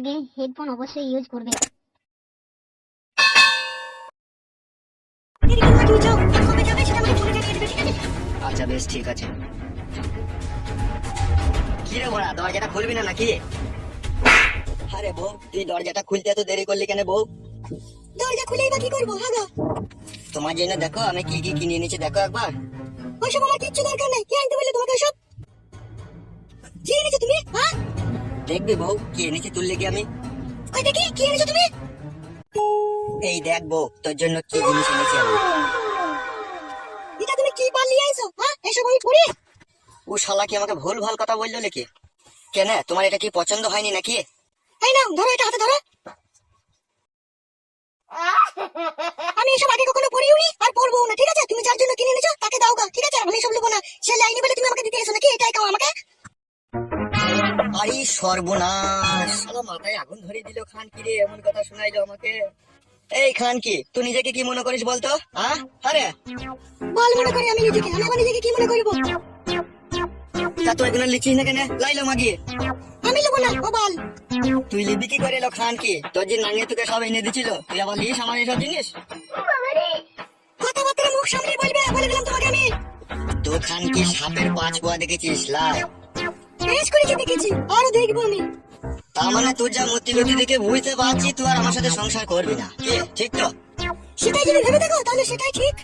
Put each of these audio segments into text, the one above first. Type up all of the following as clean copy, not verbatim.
আগে হেডফোন অবশ্যই ইউজ করবে। আচ্ছা বেশ ঠিক আছে। কি রে বড়া, দরজাটা খুলবি না নাকি? আরে বউ, তুই দরজাটা খুলতে এত দেরি করলি কেন বউ? দরজা খুলেই বা কি করবো? হাগা। তোমার জন্য দেখো আমি কি কি কিনে এনেছি, দেখো একবার। ওইসব আমার কিচ্ছু দরকার নেই। কে আনতে বললে তোমাকে ওসব? কি এনেছো তুমি? হ্যাঁ, দেখবি বউ কি এনেছি তোর লেগে আমি? কই দেখি কি এনেছো তুমি? এই দেখ বউ, তোর জন্য কি জিনিস এনেছি আমি। এটা তুমি কি পালিয়ে আইছো? হ্যাঁ, এসব আমি পড়ি? ও শালা কি আমাকে ভুল ভাল কথা বললো নাকি? কেন, তোমার এটা কি পছন্দ হয়নি নাকি? এই নাও, ধরো এটা হাতে ধরো। আমি এসব আগে কখনো পড়িওনি আর পড়বো না, ঠিক আছে? তুমি যার জন্য কিনে এনেছো তাকে দাও গা, ঠিক আছে? আমি এসব নেবো না। সে লাইনি বলে তুমি আমাকে দিতে এসো নাকি? এটাই কাও আমাকে। আরে সর্বনাশ, শালা মাথায় আগুন ধরিয়ে দিল খান কি রে, এমন কথা শোনাইলো আমাকে। এই খান কি, তুই নিজেকে কি মনে করিস বলতো? হ্যাঁ, আরে বল মনে করি আমি নিজেকে? আমি আমার নিজেকে কি মনে করবো? তা তুই এগুলো লিখিস না কেন? লাইলো মাগিয়ে আমি নেবো না, ও বল। তুই লিবি কি করে এলো খান কি? তোর যে নানিয়ে তোকে সব এনে দিছিল, তুই আবার লিস আমার এইসব জিনিস? কথাবার্তা মুখ সামনে বলবে, বলে দিলাম তোমাকে আমি। তো খান কি সাপের 5 পোয়া দেখেছিস লাই? বেশ করেছি, দেখেছি, আরো দেখবো আমি। তার মানে তোর যা মতিগতি দেখে বুঝতে পারছি তুই আর আমার সাথে সংসার করবি না, কি ঠিক তো? সেটাই যদি ভেবে দেখো তাহলে সেটাই ঠিক।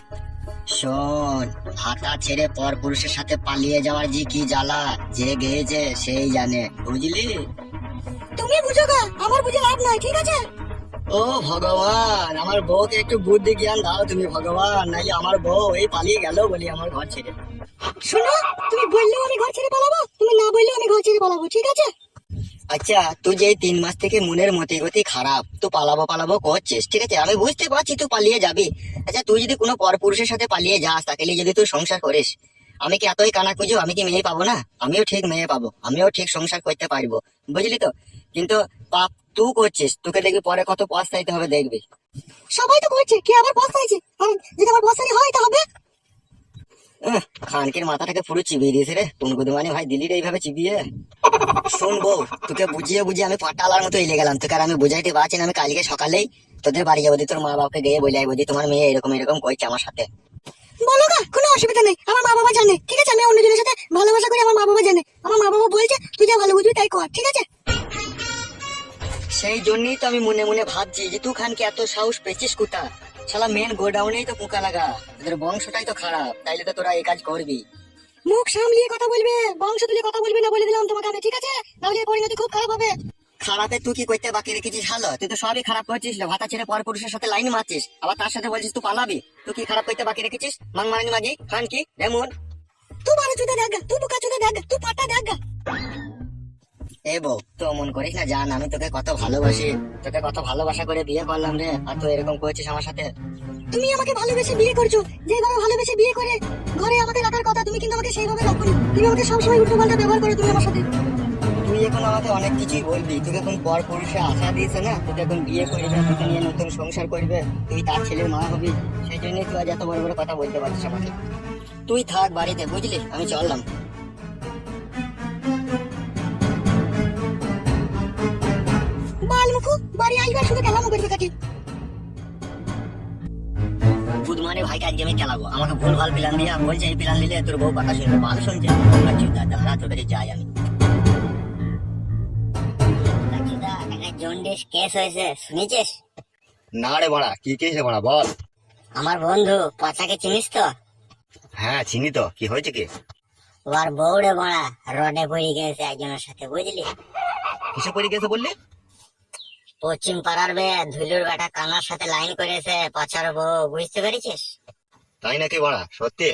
শোন, হাতা ছেড়ে পর পুরুষের সাথে পালিয়ে যাওয়ার যে কি জ্বালা, যে গেয়েছে সেই জানে, বুঝলি? তুমি বুঝো গা, আমার বুঝে লাভ নাই, ঠিক আছে? ও ভগবান, আমার বউকে একটু বুদ্ধি জ্ঞান দাও তুমি ভগবান, নাইলে আমার বউ এই পালিয়ে গেল বলি আমার ঘর ছেড়ে। শোনো, তুমি বললেও আমি ঘর ছেড়ে পালাবো, তুমি না বললেও আমি ঘর ছেড়ে পালাবো, ঠিক আছে? আচ্ছা, তুই যে 3 মাস থেকে মনের মতিগতি খারাপ, তুই পালাবো পালাবো করছিস, ঠিক আছে? আমি বুঝতে পারছি তুই পালিয়ে যাবি। আচ্ছা, তুই যদি কোনো পরপুরুষের সাথে পালিয়ে যাস, তাকে নিয়ে যদি তুই সংসার করিস, আমি কি এতই কানা খুঁজো? আমি কি মেয়ে পাবো না? আমিও ঠিক মেয়ে পাবো, আমিও ঠিক সংসার করতে পারবো, বুঝলি তো? কিন্তু পাপ তুই করছিস, তোকে দেখবি পরে কত পস্তাইতে হবে দেখবি। সবাই তো করছে, কে আবার পস্তাইছে? আর যদি আমার পস্তানি হয় তা হবে? খানকির মাথাটাকে পুরো চিবিয়ে দিয়েছে রে, টুনকুদুমানি ভাই দিলি রে এইভাবে চিবিয়ে। শোন বউ, তোকে বুঝিয়ে বুঝিয়ে আমি পাটালার মতো এলে গেলাম, তোকে আর আমি বুঝাইতে পারছি না। আমি কালকে সকালেই তোদের বাড়ি যাবো, তোর মা বাবাকে গিয়ে বলে আইবো যে তোমার মেয়ে এরকম এরকম করছে আমার সাথে। বলো গা, কোনো অসুবিধা নেই, আমার মা বাবা জানে, ঠিক আছে? আমি অন্যজনের সাথে ভালোবাসা করি, আমার মা বাবা জানে। আমার মা বাবা বলছে তুই যা ভালো বুঝবি তাই কর, ঠিক আছে? সেই জন্যই তো আমি মনে মনে ভাবছি যে তুই খানকে এত সাহস পেয়েছিস কোথা? শালা মেন গোডাউনেই তো পোকা লাগা, তোদের বংশটাই তো খারাপ, তাইলে তো তোরা এই কাজ করবি। মুখ সামলিয়ে কথা বলবে, বংশ তুলে কথা বলবি না, বলে দিলাম তোমাকে আমি, ঠিক আছে? নাহলে এর পরিণতি খুব খারাপ হবে। খারাপে তুই কি করতে বাকি রেখেছিস? ভালো, তুই তো সবই খারাপ করছিস, ভাতা ছেড়ে পর পুরুষের সাথে লাইন মারছিস, আবার তার সাথে বলছিস তুই পালাবি। তুই কি খারাপ করতে বাকি রেখেছিস? মাংমারানি মাগি খান কি এমন? তুই বারো চুদা দেখ গা, তুই বুকা চুদা দেখ গা, তুই পাটা দেখ গা। এ বউ, তো মন করিস না, জান আমি তোকে কত ভালোবাসি, তোকে কত ভালোবাসা করে বিয়ে করলাম রে, আর তুই এরকম করছিস আমার সাথে? তুমি আমাকে ভালোবেসে বিয়ে করছো, যেভাবে ভালোবেসে বিয়ে করে ঘরে আমাকে রাখার কথা, তুমি কিন্তু আমাকে সেইভাবে রাখোনি। তুমি আমাকে সবসময় উল্টো পাল্টা ব্যবহার করো তুমি আমার সাথে। তুই এখন আমাকে অনেক কিছুই বলবি, তোকে এখন পর পুরুষে আশা দিয়েছে না, তোকে এখন বিয়ে করবে, তোকে নিয়ে নতুন সংসার করবে, তুই তার ছেলের মা হবি, সেই জন্যই তুই আজ এত বড় বড় কথা বলতে পারছিস আমাকে। তুই থাক বাড়িতে, বুঝলি? আমি চললাম। বাল মুখু, বাড়ি আইবার শুধু কেলামো করবে কাকি। বুধমানে ভাইকে আজকে আমি চালাবো, আমাকে ভুল ভাল প্ল্যান দিয়ে বলছে এই প্ল্যান নিলে তোর বউ কথা শুনবে, ভালো শুনছে। দাদা তোর কাছে যাই আমি। জন্ডিস কেস হয়েছে, শুনেছিস? না রে বড়া, কি কেছে বড়া বল। আমার বন্ধু পচাকে চিনিস তো? হ্যাঁ চিনি তো, কি হয়েছে কি? ওর বউরে বড়া রডে পড়ে গেছে একজনের সাথে, বুঝলি? কিসে পড়ে গেছে বললি? পশ্চিম পাড়ার বে ধুলুর বেটা কানার সাথে লাইন করেছে পচার বউ, বুঝতে পেরেছিস? তাই নাকি বড়া, সত্যি?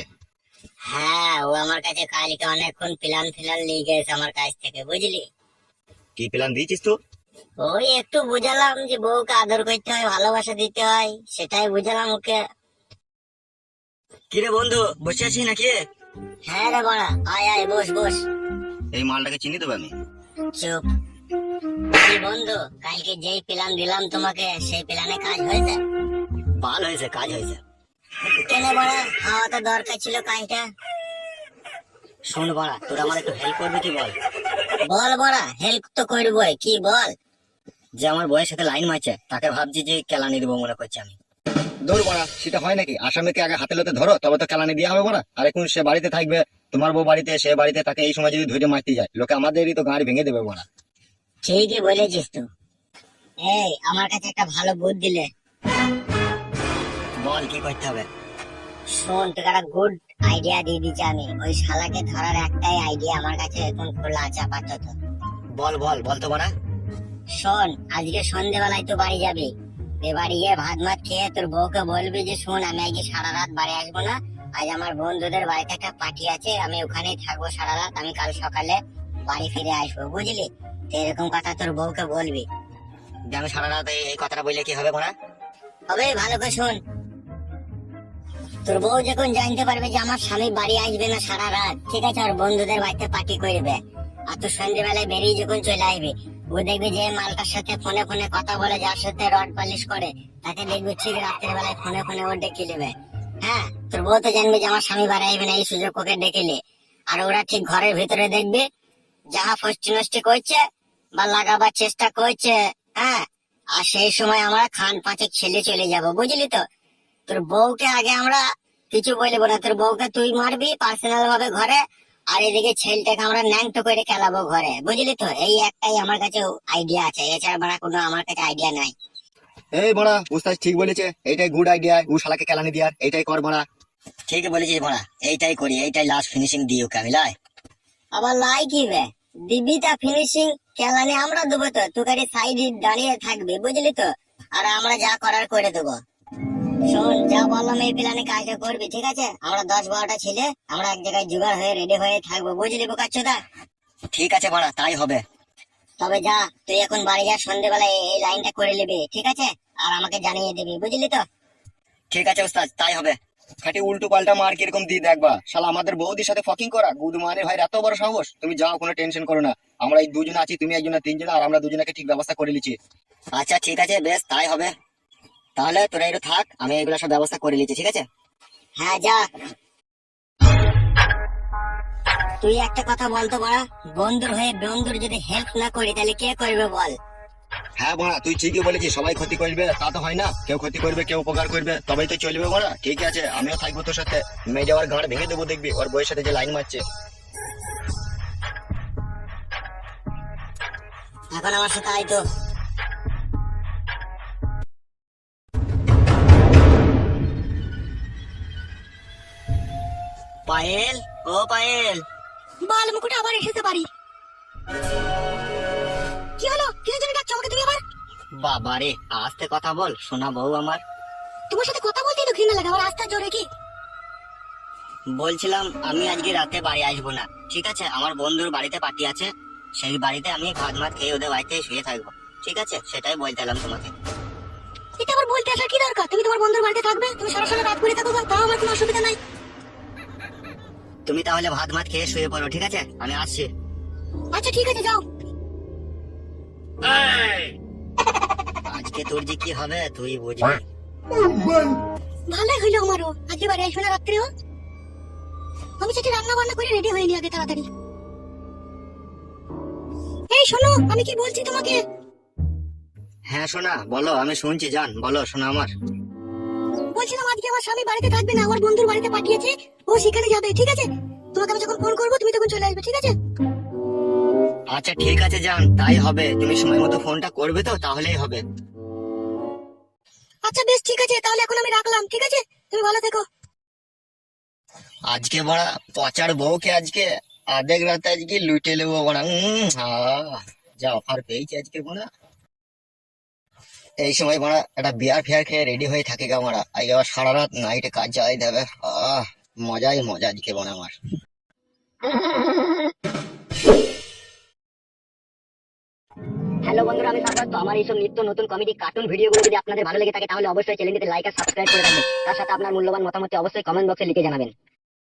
হ্যাঁ, ও আমার কাছে কালকে অনেকক্ষণ প্ল্যান ফিলান নিয়ে গেছে আমার কাছ থেকে, বুঝলি? কি প্ল্যান দিয়েছিস তো? ওই একটু বুঝালাম যে বউকে আদর করতে হয়, ভালোবাসা দিতে হয়, সেটাই বুঝালাম ওকে। কিরে বন্ধু, বসে আছিস নাকি? হ্যাঁ রে বড়া, আয় আয় বস বস। এই মালটাকে চিনি দেবো আমি? চুপ। কি বন্ধু, কালকে যেই প্ল্যান দিলাম তোমাকে সেই প্ল্যানে কাজ হয়েছে? ভালো হয়েছে, কাজ হয়েছে। কেন বড়া, হওয়া তো দরকার ছিল কাজটা। শোন বড়া, তোর আমার একটু হেল্প করবি কি বল? বল বড়া, হেল্প তো করবই, কি বল? যে আমার বউয়ের সাথে লাইন মারছে তাকে ভাবছি যে কেলানি দেবো মনে করছি আমি। দৌড় বাড়া, সেটা হয় নাকি? আসামিকে আগে হাতে লোতে ধরো, তবে তো কেলানি দেওয়া হবে বাড়া। আর এখন সে বাড়িতে থাকবে, তোমার বউ বাড়িতে, সে বাড়িতে, তাকে এই সময় যদি ধরে মারতে যায়, লোকে আমাদেরই তো গাড়ি ভেঙে দেবে বাড়া। ঠিকই বলেছিস তো। এই আমার কাছে একটা ভালো বুদ্ধি দিলে। বল কি করতে হবে? শোন, তোকে একটা গুড আইডিয়া দিয়ে দিচ্ছি আমি। ওই শালাকে ধরার একটাই আইডিয়া আমার কাছে এখন খোলা আছে আপাতত। বল বল বল তো বাড়া। শোন, আজকে সন্ধ্যেবেলায় তো বাড়ি যাবি। বাড়ি গিয়ে ভাত মাত খেয়ে তোর বউকে বলবি যে শোন, আমি আজকে সারা রাত বাড়ি আসবো না, আজ আমার বন্ধুদের বাড়িতে একটা পার্টি আছে, আমি ওখানেই থাকবো সারা রাত, আমি কাল সকালে বাড়ি ফিরে আসবো, বুঝলি? তো এরকম কথা তোর বউকে বলবি। আমি সারা রাত এই কথাটা বললে কি হবে বাড়া? হবে, ভালো করে শোন। তোর বউ যখন জানতে পারবে যে আমার স্বামী বাড়ি আসবে না সারা রাত, ঠিক আছে, আর বন্ধুদের বাড়িতে পার্টি করবে, আর তুই সন্ধ্যেবেলায় বেরিয়ে যখন চলে আসবে, ও দেখবে যে মালটার সাথে ফোনে ফোনে কথা বলে, যার সাথে রড পালিশ করে, তাকে দেখবে ঠিক রাত্রের বেলায় ফোনে ফোনে ও ডেকে নেবে। হ্যাঁ, তোর বউ তো জানবে যে আমার স্বামী বাড়ি আসবে না, এই সুযোগ ওকে ডেকেলে। আর ওরা ঠিক ঘরের ভিতরে দেখবে যাহা ফষ্টি নষ্টি করছে বা লাগাবার চেষ্টা করছে। হ্যাঁ, আর সেই সময় আমরা খান পাঁচে ছেলে চলে যাব, বুঝলি তো? তোর বউকে আগে আমরা কিছু বলবো না, তোর বউকে তুই মারবি পার্সোনাল ভাবে ঘরে, আর এদিকে ছেলেটাকে আমরা ন্যাংটো করে খেলাবো ঘরে, বুঝলি তো? এই একটাই আমার কাছে আইডিয়া আছে, এছাড়া বড়া কোনো আমার কাছে আইডিয়া নাই। এই বড়া, উস্তাদ ঠিক বলেছে, এইটাই গুড আইডিয়া। ও শালাকে কেলানি দেওয়ার এইটাই কর বড়া। ঠিকই বলেছিস বড়া, এইটাই করি, এইটাই লাস্ট ফিনিশিং দিই ওকে আমি। লাই আবার লাই কি বে দিবি তা ফিনিশিং কেলানি আমরা দেবো, তো তুই খালি সাইডে দাঁড়িয়ে থাকবি, বুঝলি তো? আর আমরা যা করার করে দেবো। শোন, যা বললাম এই প্ল্যানে কাজটা করবি, ঠিক আছে? আমরা 10-12টা ছেলে আমরা এক জায়গায় জোগাড় হয়ে রেডি হয়ে থাকবো, বুঝলি বোকাচ্চোদা? ঠিক আছে বড়া, তাই হবে। তবে যা, তুই এখন বাড়ি যা, সন্ধ্যেবেলা এই লাইনটা করে নিবি, ঠিক আছে? আর আমাকে জানিয়ে দিবি, বুঝলি তো? ঠিক আছে ওস্তাদ, তাই হবে। খাটি উল্টো পাল্টা মার কিরকম দিয়ে দেখবা। শালা আমাদের বৌদির সাথে ফকিং করা, গুদ মানের ভাই এত বড় সাহস। তুমি যাও, কোনো টেনশন করো না। আমরা এই দুজন আছি, তুমি একজন, তিনজন, আর আমরা দুজনকে ঠিক ব্যবস্থা করে নিচ্ছি। আচ্ছা ঠিক আছে, বেশ তাই হবে। তাহলে তোরা একটু থাক, আমি এগুলো সব ব্যবস্থা করে নিচ্ছি, ঠিক আছে? হ্যাঁ যা। তুই একটা কথা বলতো বড়া, বন্ধুর হয়ে বন্ধুর যদি হেল্প না করি তাহলে কে করবে বল? হ্যাঁ বড়া, তুই ঠিকই বলেছিস, সবাই ক্ষতি করবে তা তো হয় না, কেউ ক্ষতি করবে কেউ উপকার করবে, তবেই তো চলবে বড়া। ঠিক আছে, আমিও থাকবো তোর সাথে। মেয়ে যাওয়ার গাঁড় ভেঙে দেবো, দেখবি ওর বইয়ের সাথে যে লাইন মারছে। এখন আমার সাথে আয় তো। পায়েল, ও পায়েল। বাল মুকুটে আবার এসেছে বাড়ি। কি হলো? কিসের জন্য ডাকছো আমাকে তুমি আবার? বাবারে, আস্তে কথা বল, শোনা বউ আমার। তোমার সাথে কথা বলতেই তো ঘৃণা লাগে, আমার আস্তে জোরে কি? বলছিলাম আমি আজকে রাতে বাড়ি আসবো না, ঠিক আছে? আমার বন্ধুর বাড়িতে পার্টি আছে, সেই বাড়িতে আমি ভাত মাত খেয়ে ওদের বাড়িতে শুয়ে থাকবো, ঠিক আছে? সেটাই বলতে এলাম তোমাকে। এটা আবার বলতে আসার কি দরকার? তুমি তোমার বন্ধুর বাড়িতে থাকবে, তুমি সারা সারা রাত করে থাকো, তাও আমার কোনো অসুবিধা নাই। তুমি তাহলে ভাত মাত খেয়ে শুয়ে পড়ো, ঠিক আছে? আমি আসছি। আচ্ছা ঠিক আছে, যাও। আজকে তোর যে কি হবে তুই বুঝবি। ভালোই হইলো আমারও, আজকে বাড়ি আসবে না রাত্রেও। আমি সেটি রান্না বান্না করে রেডি হয়ে নি আগে তাড়াতাড়ি। এই শোনো, আমি কি বলছি তোমাকে? হ্যাঁ শোনা, বলো, আমি শুনছি, জান বলো শোনা আমার। বলছিলাম আজকে আমার স্বামী বাড়িতে থাকবে না, আমার বন্ধুর বাড়িতে পাঠিয়েছে, ও সেখানে যাবে, ঠিক আছে? তোমাকে আমি যখন ফোন করবো তুমি তখন চলে আসবে, ঠিক আছে? আচ্ছা ঠিক আছে জান, তাই হবে। তুমি সময় মতো ফোনটা করবে তো, তাহলেই হবে। আচ্ছা বেশ ঠিক আছে, তাহলে এখন আমি রাখলাম, ঠিক আছে? তুমি ভালো থেকো। আজকে বড়া পচার বউকে আজকে আধেক রাতে আজকে লুটে নেবো বড়া। যা অফার পেয়েছি আজকে বড়া। এই সময় বড়া একটা বিয়ার ফিয়ার খেয়ে রেডি হয়ে থাকে গা বড়া। আজকে আবার সারা রাত নাইটে কাজ যাই দেবে। মজাই মজা আজকে বড়া আমার। হ্যালো বন্ধুরা, আমি সারফরাজ। তো আমার এইসব নিত্য নতুন কমেডি কার্টুন ভিডিওগুলো যদি আপনাদের ভালো লেগে থাকে তাহলে অবশ্যই চ্যানেলটিতে লাইক আর সাবস্ক্রাইব করে রাখবেন। তার সাথে আপনার মূল্যবান মতামত অবশ্যই কমেন্ট বক্সে লিখে জানাবেন।